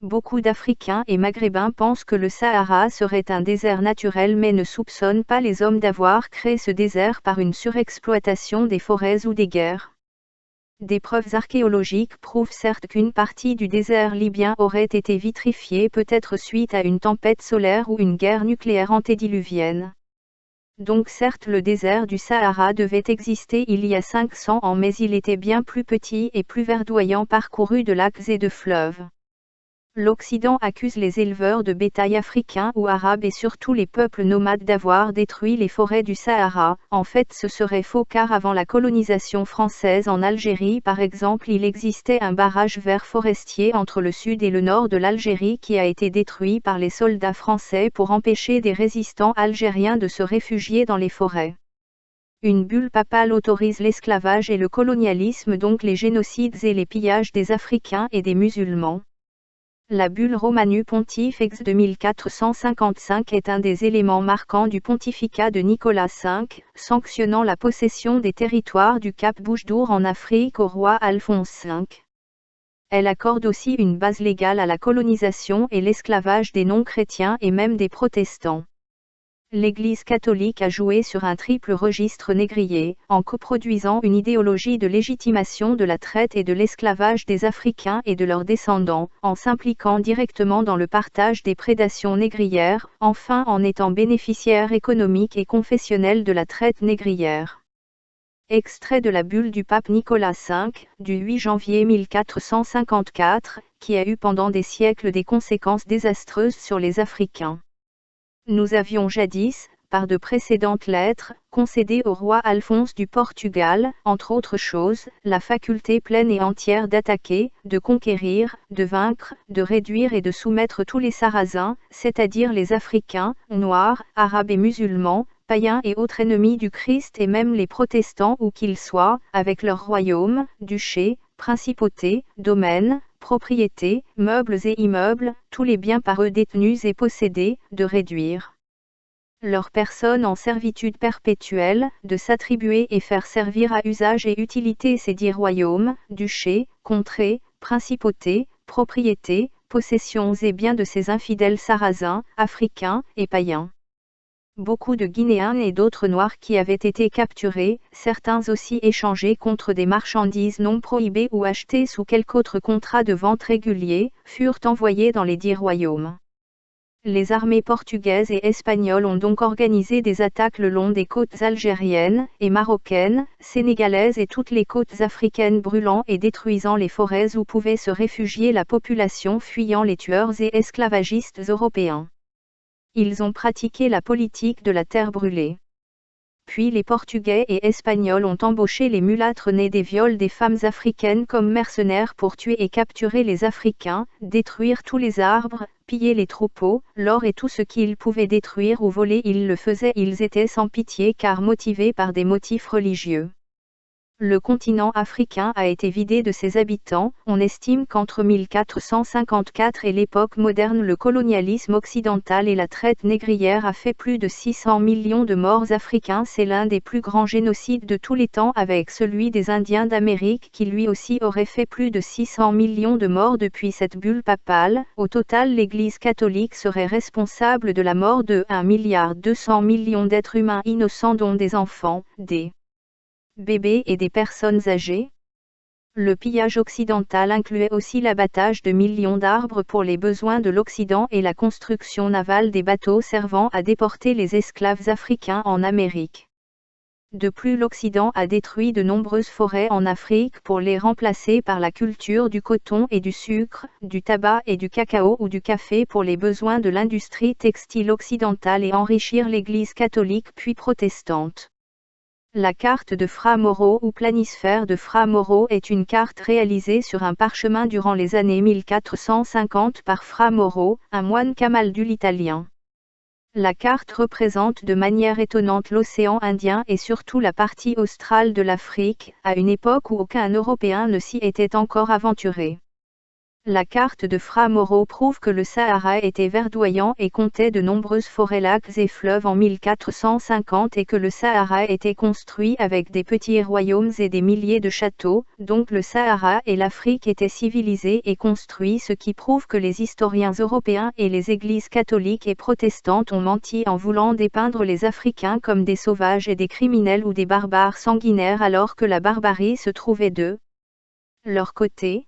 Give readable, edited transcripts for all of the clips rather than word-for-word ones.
Beaucoup d'Africains et Maghrébins pensent que le Sahara serait un désert naturel mais ne soupçonnent pas les hommes d'avoir créé ce désert par une surexploitation des forêts ou des guerres. Des preuves archéologiques prouvent certes qu'une partie du désert libyen aurait été vitrifiée peut-être suite à une tempête solaire ou une guerre nucléaire antédiluvienne. Donc certes le désert du Sahara devait exister il y a 500 ans mais il était bien plus petit et plus verdoyant parcouru de lacs et de fleuves. L'Occident accuse les éleveurs de bétail africains ou arabes et surtout les peuples nomades d'avoir détruit les forêts du Sahara. En fait ce serait faux car avant la colonisation française en Algérie par exemple il existait un barrage vert forestier entre le sud et le nord de l'Algérie qui a été détruit par les soldats français pour empêcher des résistants algériens de se réfugier dans les forêts. Une bulle papale autorise l'esclavage et le colonialisme donc les génocides et les pillages des Africains et des musulmans. La bulle Romanus Pontifex de 1455 est un des éléments marquants du pontificat de Nicolas V, sanctionnant la possession des territoires du Cap Bouche-d'Our en Afrique au roi Alphonse V. Elle accorde aussi une base légale à la colonisation et l'esclavage des non-chrétiens et même des protestants. L'Église catholique a joué sur un triple registre négrier, en coproduisant une idéologie de légitimation de la traite et de l'esclavage des Africains et de leurs descendants, en s'impliquant directement dans le partage des prédations négrières, enfin en étant bénéficiaire économique et confessionnel de la traite négrière. Extrait de la bulle du pape Nicolas V, du 8 janvier 1454, qui a eu pendant des siècles des conséquences désastreuses sur les Africains. Nous avions jadis, par de précédentes lettres, concédé au roi Alphonse du Portugal, entre autres choses, la faculté pleine et entière d'attaquer, de conquérir, de vaincre, de réduire et de soumettre tous les Sarrasins, c'est-à-dire les Africains, noirs, arabes et musulmans, païens et autres ennemis du Christ et même les protestants où qu'ils soient, avec leurs royaumes, duchés, principautés, domaines, propriétés, meubles et immeubles, tous les biens par eux détenus et possédés, de réduire leur personne en servitude perpétuelle, de s'attribuer et faire servir à usage et utilité ces dits royaumes, duchés, contrées, principautés, propriétés, possessions et biens de ces infidèles Sarrasins, africains et païens. Beaucoup de Guinéens et d'autres Noirs qui avaient été capturés, certains aussi échangés contre des marchandises non prohibées ou achetées sous quelque autre contrat de vente régulier, furent envoyés dans les dits royaumes. Les armées portugaises et espagnoles ont donc organisé des attaques le long des côtes algériennes et marocaines, sénégalaises et toutes les côtes africaines brûlant et détruisant les forêts où pouvait se réfugier la population fuyant les tueurs et esclavagistes européens. Ils ont pratiqué la politique de la terre brûlée. Puis les Portugais et Espagnols ont embauché les mulâtres nés des viols des femmes africaines comme mercenaires pour tuer et capturer les Africains, détruire tous les arbres, piller les troupeaux, l'or et tout ce qu'ils pouvaient détruire ou voler ils le faisaient, ils étaient sans pitié car motivés par des motifs religieux. Le continent africain a été vidé de ses habitants, on estime qu'entre 1454 et l'époque moderne le colonialisme occidental et la traite négrière a fait plus de 600 millions de morts africains. C'est l'un des plus grands génocides de tous les temps avec celui des Indiens d'Amérique qui lui aussi aurait fait plus de 600 millions de morts depuis cette bulle papale. Au total l'Église catholique serait responsable de la mort de 1,2 milliard d'êtres humains innocents dont des enfants, des bébés et des personnes âgées. Le pillage occidental incluait aussi l'abattage de millions d'arbres pour les besoins de l'Occident et la construction navale des bateaux servant à déporter les esclaves africains en Amérique. De plus l'Occident a détruit de nombreuses forêts en Afrique pour les remplacer par la culture du coton et du sucre, du tabac et du cacao ou du café pour les besoins de l'industrie textile occidentale et enrichir l'Église catholique puis protestante. La carte de Fra Mauro ou planisphère de Fra Mauro est une carte réalisée sur un parchemin durant les années 1450 par Fra Mauro, un moine camaldule italien. La carte représente de manière étonnante l'océan Indien et surtout la partie australe de l'Afrique, à une époque où aucun Européen ne s'y était encore aventuré. La carte de Fra Mauro prouve que le Sahara était verdoyant et comptait de nombreuses forêts, lacs et fleuves en 1450 et que le Sahara était construit avec des petits royaumes et des milliers de châteaux, donc le Sahara et l'Afrique étaient civilisés et construits, ce qui prouve que les historiens européens et les églises catholiques et protestantes ont menti en voulant dépeindre les Africains comme des sauvages et des criminels ou des barbares sanguinaires alors que la barbarie se trouvait de leur côté.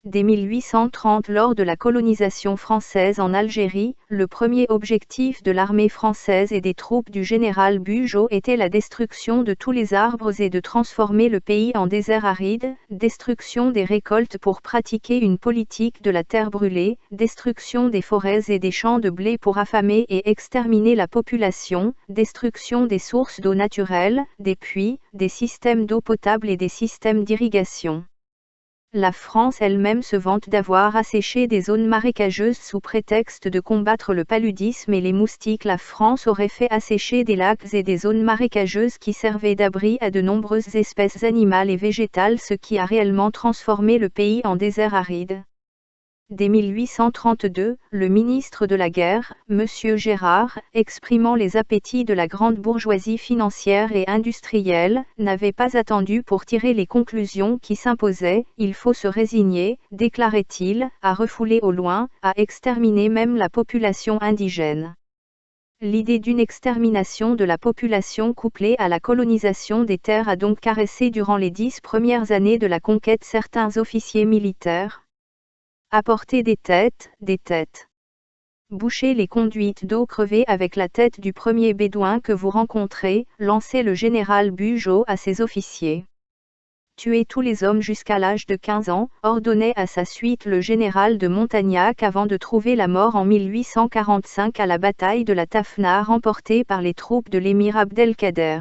Dès 1830, lors de la colonisation française en Algérie, le premier objectif de l'armée française et des troupes du général Bugeaud était la destruction de tous les arbres et de transformer le pays en désert aride, destruction des récoltes pour pratiquer une politique de la terre brûlée, destruction des forêts et des champs de blé pour affamer et exterminer la population, destruction des sources d'eau naturelle, des puits, des systèmes d'eau potable et des systèmes d'irrigation. La France elle-même se vante d'avoir asséché des zones marécageuses sous prétexte de combattre le paludisme et les moustiques. La France aurait fait assécher des lacs et des zones marécageuses qui servaient d'abri à de nombreuses espèces animales et végétales, ce qui a réellement transformé le pays en désert aride. Dès 1832, le ministre de la Guerre, M. Gérard, exprimant les appétits de la grande bourgeoisie financière et industrielle, n'avait pas attendu pour tirer les conclusions qui s'imposaient. Il faut se résigner, déclarait-il, à refouler au loin, à exterminer même la population indigène. L'idée d'une extermination de la population couplée à la colonisation des terres a donc caressé durant les 10 premières années de la conquête certains officiers militaires. Apporter des têtes. Boucher les conduites d'eau crevées avec la tête du premier bédouin que vous rencontrez, lançait le général Bugeaud à ses officiers. Tuer tous les hommes jusqu'à l'âge de 15 ans, ordonnait à sa suite le général de Montagnac avant de trouver la mort en 1845 à la bataille de la Tafna remportée par les troupes de l'émir Abdelkader.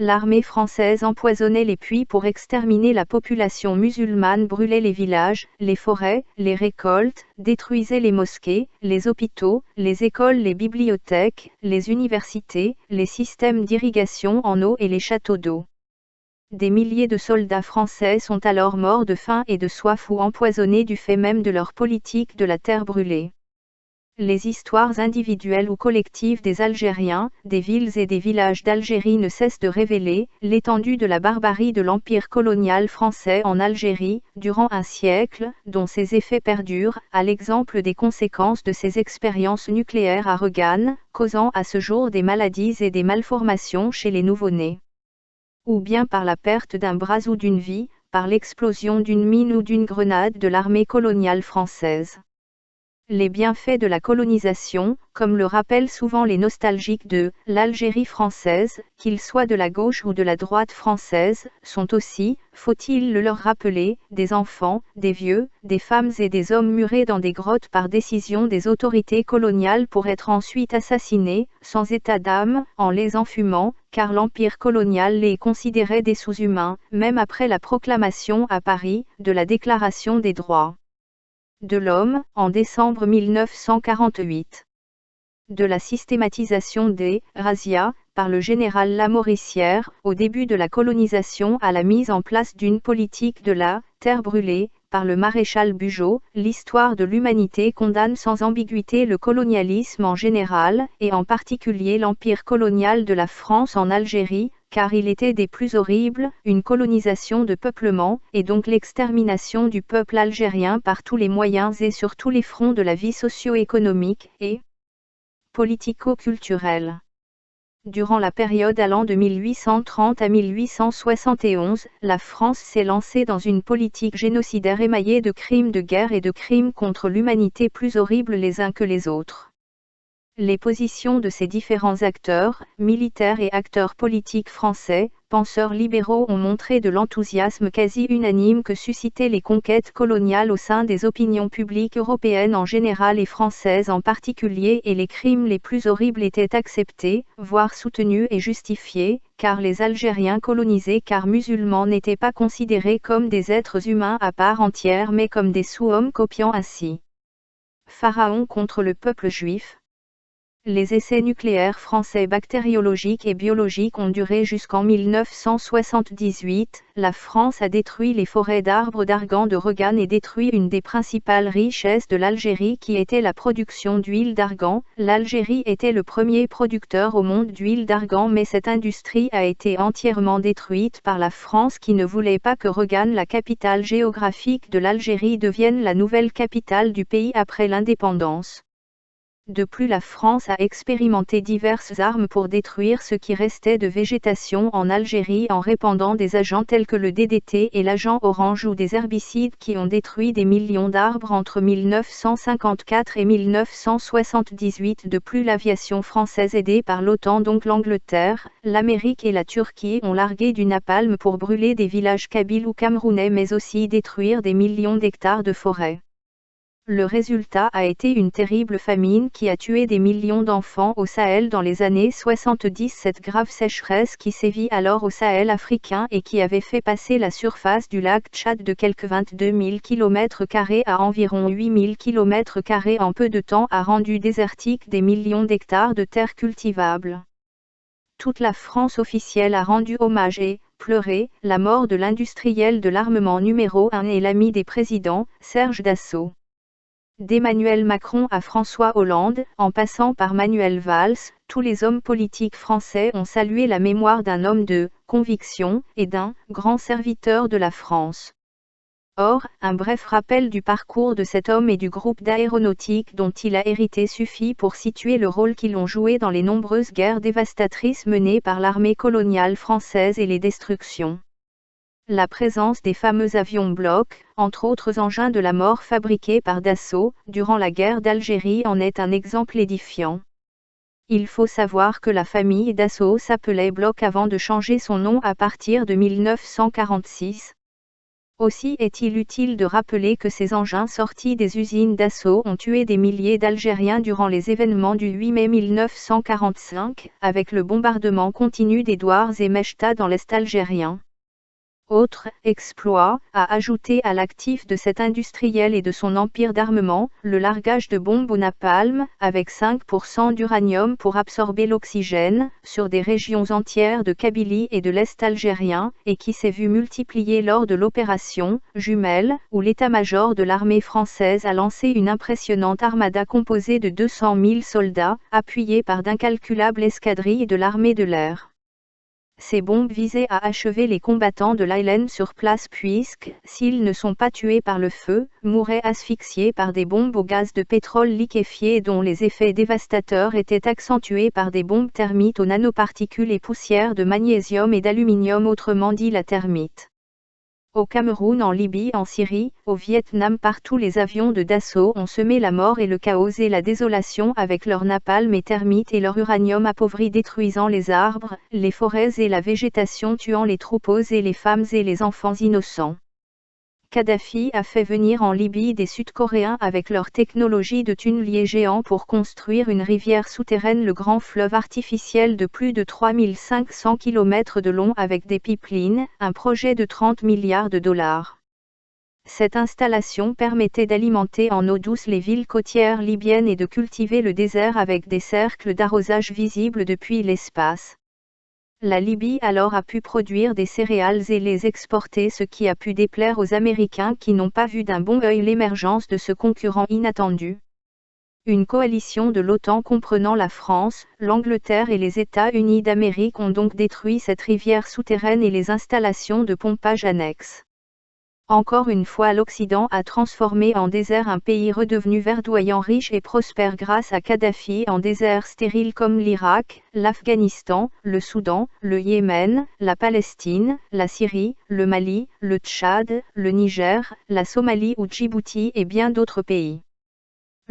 L'armée française empoisonnait les puits pour exterminer la population musulmane, brûlait les villages, les forêts, les récoltes, détruisait les mosquées, les hôpitaux, les écoles, les bibliothèques, les universités, les systèmes d'irrigation en eau et les châteaux d'eau. Des milliers de soldats français sont alors morts de faim et de soif ou empoisonnés du fait même de leur politique de la terre brûlée. Les histoires individuelles ou collectives des Algériens, des villes et des villages d'Algérie ne cessent de révéler l'étendue de la barbarie de l'empire colonial français en Algérie, durant un siècle, dont ses effets perdurent, à l'exemple des conséquences de ses expériences nucléaires à Regan, causant à ce jour des maladies et des malformations chez les nouveau-nés. Ou bien par la perte d'un bras ou d'une vie, par l'explosion d'une mine ou d'une grenade de l'armée coloniale française. Les bienfaits de la colonisation, comme le rappellent souvent les nostalgiques de l'Algérie française, qu'ils soient de la gauche ou de la droite française, sont aussi, faut-il le leur rappeler, des enfants, des vieux, des femmes et des hommes murés dans des grottes par décision des autorités coloniales pour être ensuite assassinés, sans état d'âme, en les enfumant, car l'empire colonial les considérait des sous-humains, même après la proclamation à Paris, de la Déclaration des droits de l'homme, en décembre 1948. De la systématisation des razzias, par le général Lamoricière, au début de la colonisation à la mise en place d'une politique de la terre brûlée, par le maréchal Bugeaud, l'histoire de l'humanité condamne sans ambiguïté le colonialisme en général, et en particulier l'empire colonial de la France en Algérie, car il était des plus horribles, une colonisation de peuplement, et donc l'extermination du peuple algérien par tous les moyens et sur tous les fronts de la vie socio-économique et politico-culturelle. Durant la période allant de 1830 à 1871, la France s'est lancée dans une politique génocidaire émaillée de crimes de guerre et de crimes contre l'humanité plus horribles les uns que les autres. Les positions de ces différents acteurs, militaires et acteurs politiques français, penseurs libéraux ont montré de l'enthousiasme quasi unanime que suscitaient les conquêtes coloniales au sein des opinions publiques européennes en général et françaises en particulier, et les crimes les plus horribles étaient acceptés, voire soutenus et justifiés, car les Algériens colonisés car musulmans n'étaient pas considérés comme des êtres humains à part entière mais comme des sous-hommes, copiant ainsi Pharaon contre le peuple juif. Les essais nucléaires français bactériologiques et biologiques ont duré jusqu'en 1978. La France a détruit les forêts d'arbres d'argan de Regan et détruit une des principales richesses de l'Algérie qui était la production d'huile d'argan. L'Algérie était le premier producteur au monde d'huile d'argan, mais cette industrie a été entièrement détruite par la France qui ne voulait pas que Regan, la capitale géographique de l'Algérie, devienne la nouvelle capitale du pays après l'indépendance. De plus, la France a expérimenté diverses armes pour détruire ce qui restait de végétation en Algérie en répandant des agents tels que le DDT et l'agent orange ou des herbicides qui ont détruit des millions d'arbres entre 1954 et 1978. De plus, l'aviation française aidée par l'OTAN, donc l'Angleterre, l'Amérique et la Turquie, ont largué du napalm pour brûler des villages kabyles ou camerounais mais aussi détruire des millions d'hectares de forêts. Le résultat a été une terrible famine qui a tué des millions d'enfants au Sahel dans les années 70. Cette grave sécheresse qui sévit alors au Sahel africain et qui avait fait passer la surface du lac Tchad de quelques 22 000 km² à environ 8 000 km² en peu de temps a rendu désertiques des millions d'hectares de terres cultivables. Toute la France officielle a rendu hommage et pleuré la mort de l'industriel de l'armement numéro 1 et l'ami des présidents, Serge Dassault. D'Emmanuel Macron à François Hollande, en passant par Manuel Valls, tous les hommes politiques français ont salué la mémoire d'un homme de conviction et d'un grand serviteur de la France. Or, un bref rappel du parcours de cet homme et du groupe d'aéronautique dont il a hérité suffit pour situer le rôle qu'ils ont joué dans les nombreuses guerres dévastatrices menées par l'armée coloniale française et les destructions. La présence des fameux avions blocs, entre autres engins de la mort fabriqués par Dassault, durant la guerre d'Algérie en est un exemple édifiant. Il faut savoir que la famille Dassault s'appelait Bloch avant de changer son nom à partir de 1946. Aussi est-il utile de rappeler que ces engins sortis des usines Dassault ont tué des milliers d'Algériens durant les événements du 8 mai 1945, avec le bombardement continu des douars et Mechta dans l'Est algérien. Autre exploit, à ajouter à l'actif de cet industriel et de son empire d'armement, le largage de bombes au napalm, avec 5% d'uranium pour absorber l'oxygène, sur des régions entières de Kabylie et de l'Est algérien, et qui s'est vu multiplié lors de l'opération Jumelle, où l'état-major de l'armée française a lancé une impressionnante armada composée de 200 000 soldats, appuyés par d'incalculables escadrilles de l'armée de l'air. Ces bombes visaient à achever les combattants de l'ILN sur place puisque, s'ils ne sont pas tués par le feu, mouraient asphyxiés par des bombes au gaz de pétrole liquéfié dont les effets dévastateurs étaient accentués par des bombes thermites aux nanoparticules et poussières de magnésium et d'aluminium, autrement dit la thermite. Au Cameroun, en Libye, en Syrie, au Vietnam, partout les avions de Dassault ont semé la mort et le chaos et la désolation avec leur napalm et thermite et leur uranium appauvri, détruisant les arbres, les forêts et la végétation, tuant les troupeaux et les femmes et les enfants innocents. Kadhafi a fait venir en Libye des Sud-Coréens avec leur technologie de tunnelier géant pour construire une rivière souterraine, le grand fleuve artificiel de plus de 3500 km de long avec des pipelines, un projet de 30 milliards de dollars. Cette installation permettait d'alimenter en eau douce les villes côtières libyennes et de cultiver le désert avec des cercles d'arrosage visibles depuis l'espace. La Libye alors a pu produire des céréales et les exporter, ce qui a pu déplaire aux Américains qui n'ont pas vu d'un bon œil l'émergence de ce concurrent inattendu. Une coalition de l'OTAN comprenant la France, l'Angleterre et les États-Unis d'Amérique ont donc détruit cette rivière souterraine et les installations de pompage annexes. Encore une fois, l'Occident a transformé en désert un pays redevenu verdoyant, riche et prospère grâce à Kadhafi en désert stérile comme l'Irak, l'Afghanistan, le Soudan, le Yémen, la Palestine, la Syrie, le Mali, le Tchad, le Niger, la Somalie ou Djibouti et bien d'autres pays.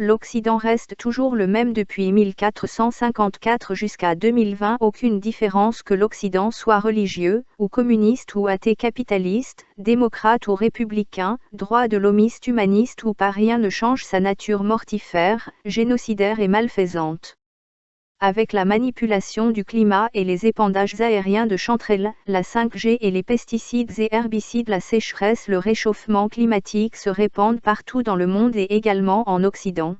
L'Occident reste toujours le même depuis 1454 jusqu'à 2020, aucune différence que l'Occident soit religieux, ou communiste ou athée, capitaliste, démocrate ou républicain, droit de l'homiste, humaniste ou pas, rien ne change sa nature mortifère, génocidaire et malfaisante. Avec la manipulation du climat et les épandages aériens de chanterelles, la 5G et les pesticides et herbicides, la sécheresse, le réchauffement climatique se répandent partout dans le monde et également en Occident.